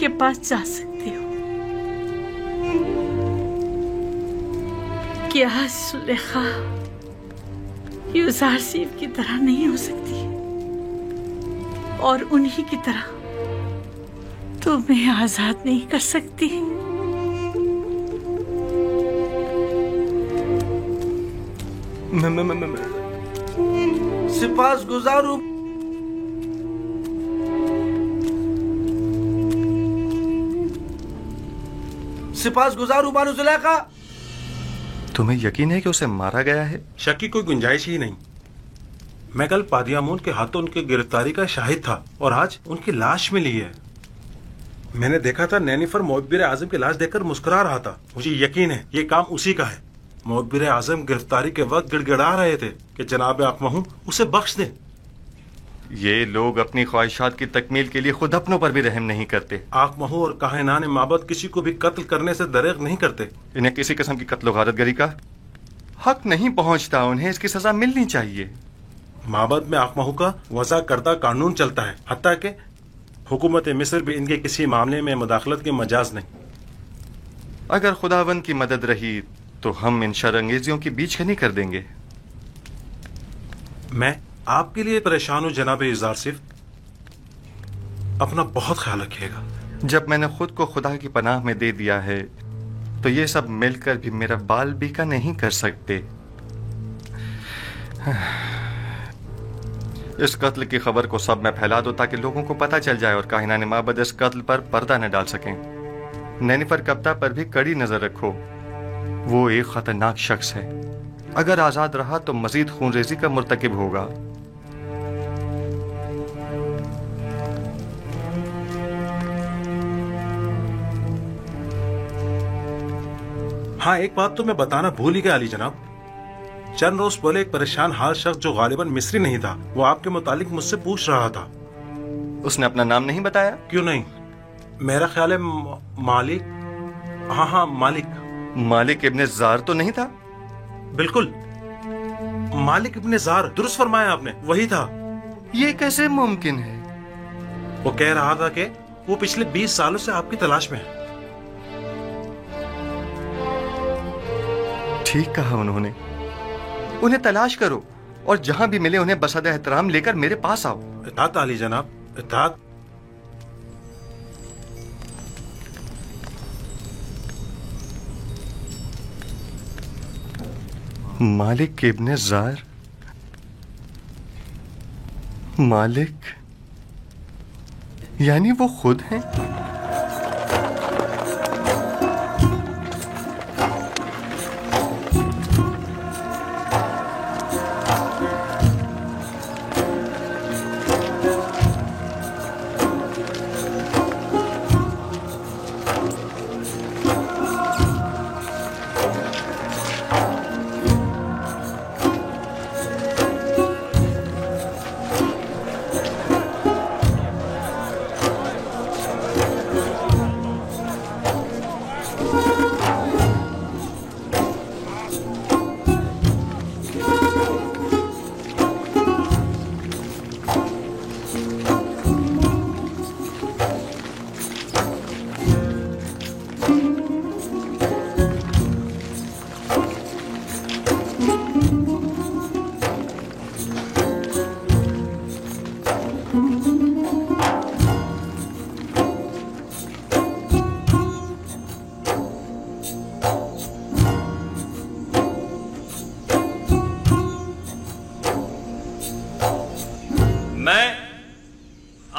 کے پاس جا سکتے ہو۔ کیا زلیخا یوزارسیف کی طرح نہیں ہو سکتی اور انہی کی طرح تمہیں آزاد نہیں کر سکتی؟ سپاس گزار ہوں بانو زلیخا۔ تمہیں یقین ہے کہ اسے مارا گیا ہے؟ شک کی کوئی گنجائش ہی نہیں۔ میں کل پادیامون کے ہاتھوں ان کی گرفتاری کا شاہد تھا اور آج ان کی لاش ملی ہے۔ میں نے دیکھا تھا نینیفر معبر اعظم کی لاش دیکھ کر مسکرا رہا تھا۔ مجھے یقین ہے یہ کام اسی کا ہے۔ معبر اعظم گرفتاری کے وقت گڑ گڑا رہے تھے کہ جناب آقمہو اسے بخش دیں۔ یہ لوگ اپنی خواہشات کی تکمیل کے لیے خود اپنوں پر بھی رحم نہیں کرتے۔ آقمہو اور کاہنان معبد کسی کو بھی قتل کرنے سے دریغ نہیں کرتے۔ انہیں کسی قسم کی قتل و غارت گری کا حق نہیں پہنچتا، انہیں اس کی سزا ملنی چاہیے۔ معبد میں آقمہو کا وضع کردہ قانون چلتا ہے، حتیٰ کہ حکومت مصر بھی ان کے کسی معاملے میں مداخلت کی مجاز نہیں۔ اگر خداوند کی مدد رہی تو ہم ان شر انگیزیوں کی بیچ کنی کر دیں گے۔ میں آپ کے لیے پریشان ہوں جناب یوزارسیف، اپنا بہت خیال رکھیے گا۔ جب میں نے خود کو خدا کی پناہ میں دے دیا ہے تو یہ سب مل کر بھی میرا بال بیکا نہیں کر سکتے۔ اس قتل کی خبر کو سب میں پھیلا دو تاکہ لوگوں کو پتہ چل جائے اور کاہنان معبد اس قتل پر پردہ نہ ڈال سکیں۔ نینیفر کپتا پر بھی کڑی نظر رکھو، وہ ایک خطرناک شخص ہے، اگر آزاد رہا تو مزید خون ریزی کا مرتکب ہوگا۔ ہاں ایک بات تو میں بتانا بھول ہی گیا علی جناب، چند روز پہلے ایک پریشان حال شخص جو غالباً مصری نہیں تھا، وہ آپ کے متعلق مجھ سے پوچھ رہا تھا۔ اس نے اپنا نام نہیں بتایا؟ کیوں نہیں، میرا خیال ہے مالک، ہاں مالک۔ مالک ابن زار تو نہیں تھا؟ بالکل، مالک ابن زار، درست فرمایا آپ نے، وہی تھا۔ یہ کیسے ممکن ہے؟ وہ کہہ رہا تھا کہ وہ پچھلے 20 سالوں سے آپ کی تلاش میں ہے۔ ٹھیک کہا انہوں نے، انہیں تلاش کرو اور جہاں بھی ملے انہیں بسادہ احترام لے کر میرے پاس آؤ۔ اطاعت علی جناب، اطاعت۔ مالک ابن زار، مالک یعنی وہ خود ہیں؟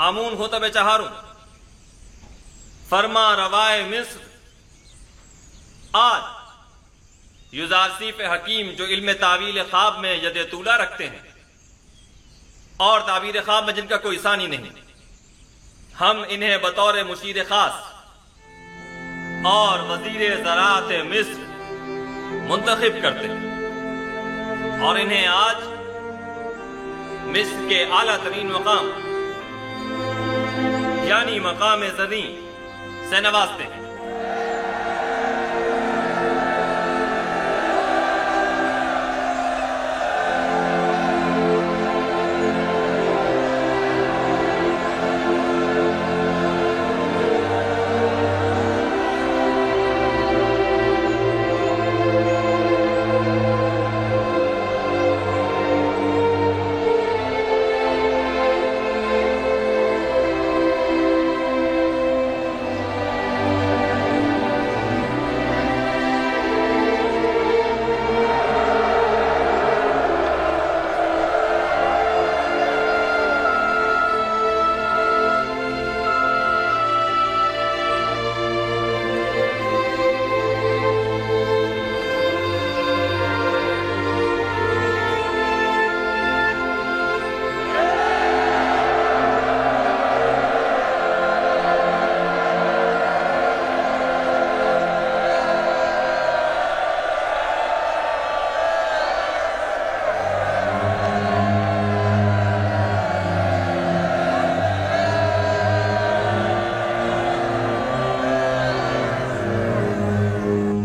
آمون ہوتب چہاروں فرما روائے مصر، آج یوزارسیف حکیم جو علم تعویل خواب میں ید طولہ رکھتے ہیں اور تعبیر خواب میں جن کا کوئی ثانی نہیں، ہم انہیں بطور مشیر خاص اور وزیر زراعت مصر منتخب کرتے ہیں اور انہیں آج مصر کے اعلیٰ ترین مقام یعنی مقام زریں سے نوازتے ہیں۔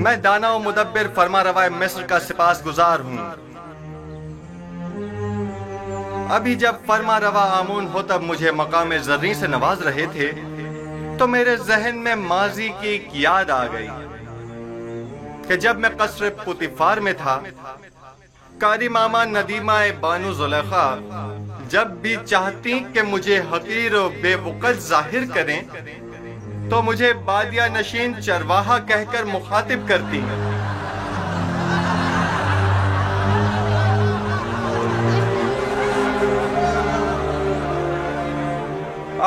میں دانا و مدبر فرما روائے مصر کا سپاس گزار ہوں۔ ابھی جب فرما روا آمون ہوتب مجھے مقام زریں سے نواز رہے تھے تو میرے ذہن میں ماضی کی ایک یاد آ گئی کہ جب میں قصر پوتیفار میں تھا، قاری ماما ندیمہ بانو زلیخا جب بھی چاہتی کہ مجھے حقیر و بے وقت ظاہر کریں تو مجھے بادیہ نشین چرواہا کہہ کر مخاطب کرتی ہیں۔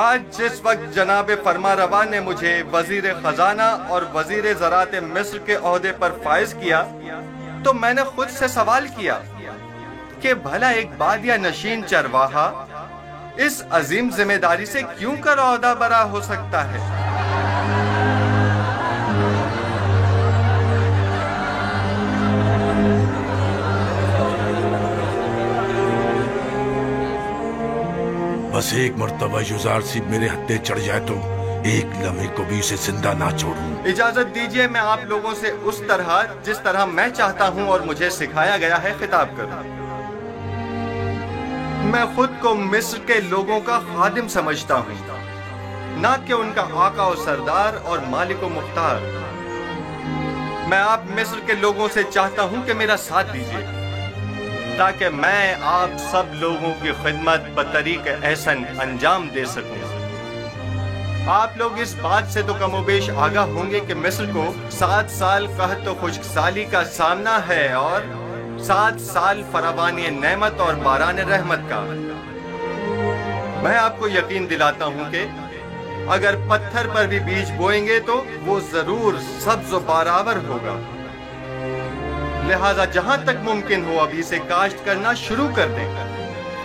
آج جس وقت جناب فرما روا نے مجھے وزیر خزانہ اور وزیر زراعت مصر کے عہدے پر فائز کیا تو میں نے خود سے سوال کیا کہ بھلا ایک بادیہ نشین چرواہا اس عظیم ذمہ داری سے کیوں کر عہدہ برا ہو سکتا ہے؟ بس ایک مرتبہ یوزار سیب میرے ہتھے چڑھ جائے تو ایک لمحے کو بھی اسے زندہ نہ چھوڑوں۔ اجازت دیجئے میں آپ لوگوں سے اس طرح جس طرح میں چاہتا ہوں اور مجھے سکھایا گیا ہے خطاب کروں۔ میں خود کو مصر کے لوگوں کا خادم سمجھتا ہوں، نہ کہ ان کا آقا و سردار اور مالک و مختار۔ میں آپ مصر کے لوگوں سے چاہتا ہوں کہ میرا ساتھ دیجئے تاکہ میں آپ سب لوگوں کی خدمت بطریق احسن انجام دے سکوں۔ آپ لوگ اس بات سے تو کم و بیش آگاہ ہوں گے کہ مصر کو 7 سال قحط و خشک سالی کا سامنا ہے اور 7 سال فراوانی نعمت اور باران رحمت کا۔ میں آپ کو یقین دلاتا ہوں کہ اگر پتھر پر بھی بیج بوئیں گے تو وہ ضرور سبز و بارآور ہوگا۔ لہذا جہاں تک ممکن ہو ابھی سے کاشت کرنا شروع کر دیں،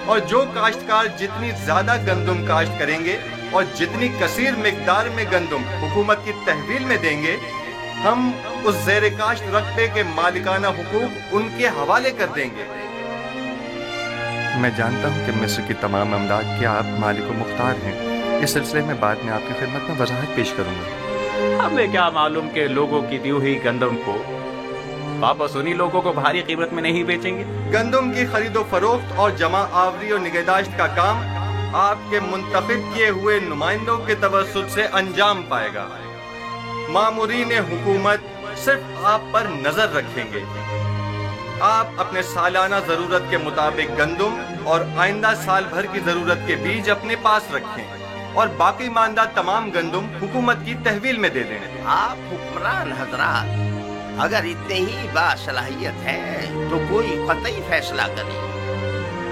اور جو کاشتکار جتنی زیادہ گندم کاشت کریں گے اور جتنی کثیر مقدار میں گندم حکومت کی تحویل میں دیں گے، ہم اس زیر کاشت رقبے کے مالکانہ حقوق ان کے حوالے کر دیں گے۔ میں جانتا ہوں کہ مصر کی تمام املاک کے آپ مالک و مختار ہیں۔ اس سلسلے میں بعد میں آپ کی خدمت میں وضاحت پیش کروں گا۔ ہمیں کیا معلوم کہ لوگوں کی دی ہوئی گندم کو واپس انہی لوگوں کو بھاری قیمت میں نہیں بیچیں گے۔ گندم کی خرید و فروخت اور جمع آوری و نگہداشت کا کام آپ کے منتخب کیے ہوئے نمائندوں کے توسط سے انجام پائے گا۔ مامورین حکومت صرف آپ پر نظر رکھیں گے۔ آپ اپنے سالانہ ضرورت کے مطابق گندم اور آئندہ سال بھر کی ضرورت کے بیج اپنے پاس رکھیں اور باقی ماندہ تمام گندم حکومت کی تحویل میں دے دیں۔ آپ حکمران حضرات اگر اتنے ہی باصلاحیت ہے تو کوئی قطعی فیصلہ کریں،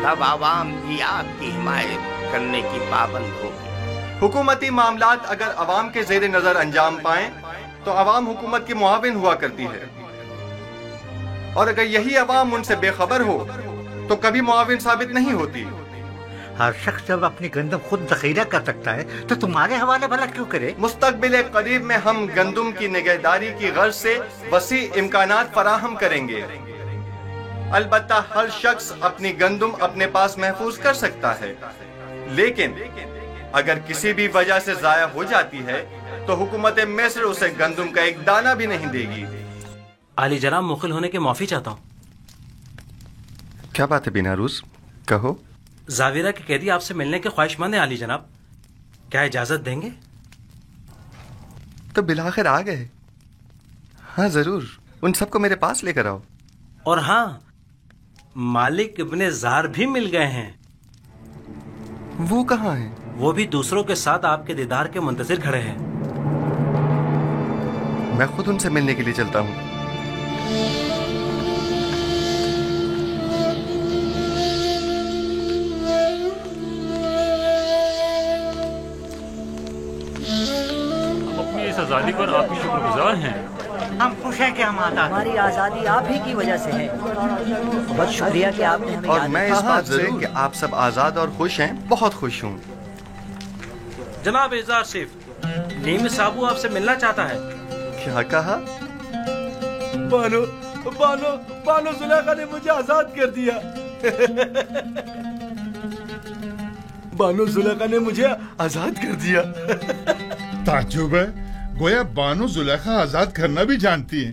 تب عوام بھی آپ کی حمایت کرنے کی پابند ہوگی۔ حکومتی معاملات اگر عوام کے زیر نظر انجام پائیں تو عوام حکومت کی معاون ہوا کرتی ہے، اور اگر یہی عوام ان سے بے خبر ہو تو کبھی معاون ثابت نہیں ہوتی۔ ہر شخص جب اپنی گندم خود ذخیرہ کر سکتا ہے تو تمہارے حوالے بھلا کیوں کرے؟ مستقبل قریب میں ہم گندم کی نگہداری کی غرض سے وسیع امکانات فراہم کریں گے۔ البتہ ہر شخص اپنی گندم اپنے پاس محفوظ کر سکتا ہے، لیکن اگر کسی بھی وجہ سے ضائع ہو جاتی ہے تو حکومت مصر اسے گندم کا ایک دانہ بھی نہیں دے گی۔ عالی جناب، مخل ہونے کے معافی چاہتا ہوں۔ کیا بات ہے بیناروز؟ کہو۔ زاویرہ کے قیدی آپ سے ملنے کے خواہش مند ہیں عالی جناب، کیا اجازت دیں گے؟ تو بالآخر آ گئے۔ ہاں ضرور، ان سب کو میرے پاس لے کر آؤ۔ اور ہاں، مالک ابن زار بھی مل گئے ہیں۔ وہ کہاں ہیں؟ وہ بھی دوسروں کے ساتھ آپ کے دیدار کے منتظر کھڑے ہیں۔ میں خود ان سے ملنے کے لیے چلتا ہوں۔ اس آزادی پر آپ کی شکر گزار ہیں۔ ہم خوش ہیں کہ ہم آزاد۔ ہماری آزادی آپ ہی کی وجہ سے ہے۔ بہت شکریہ کہ آپ نے ہمیں اور میں اس بات سے کہ آپ سب آزاد اور خوش ہیں بہت خوش ہوں۔ جناب اعزاز صف، نیم صابو آپ سے ملنا چاہتا ہے۔ کیا کہا؟ بانو زلیخا نے مجھے آزاد کر دیا۔ بانو زلیخا نے مجھے آزاد کر دیا۔ تعجب ہے، گویا بانو زلیخا آزاد کرنا بھی جانتی ہیں۔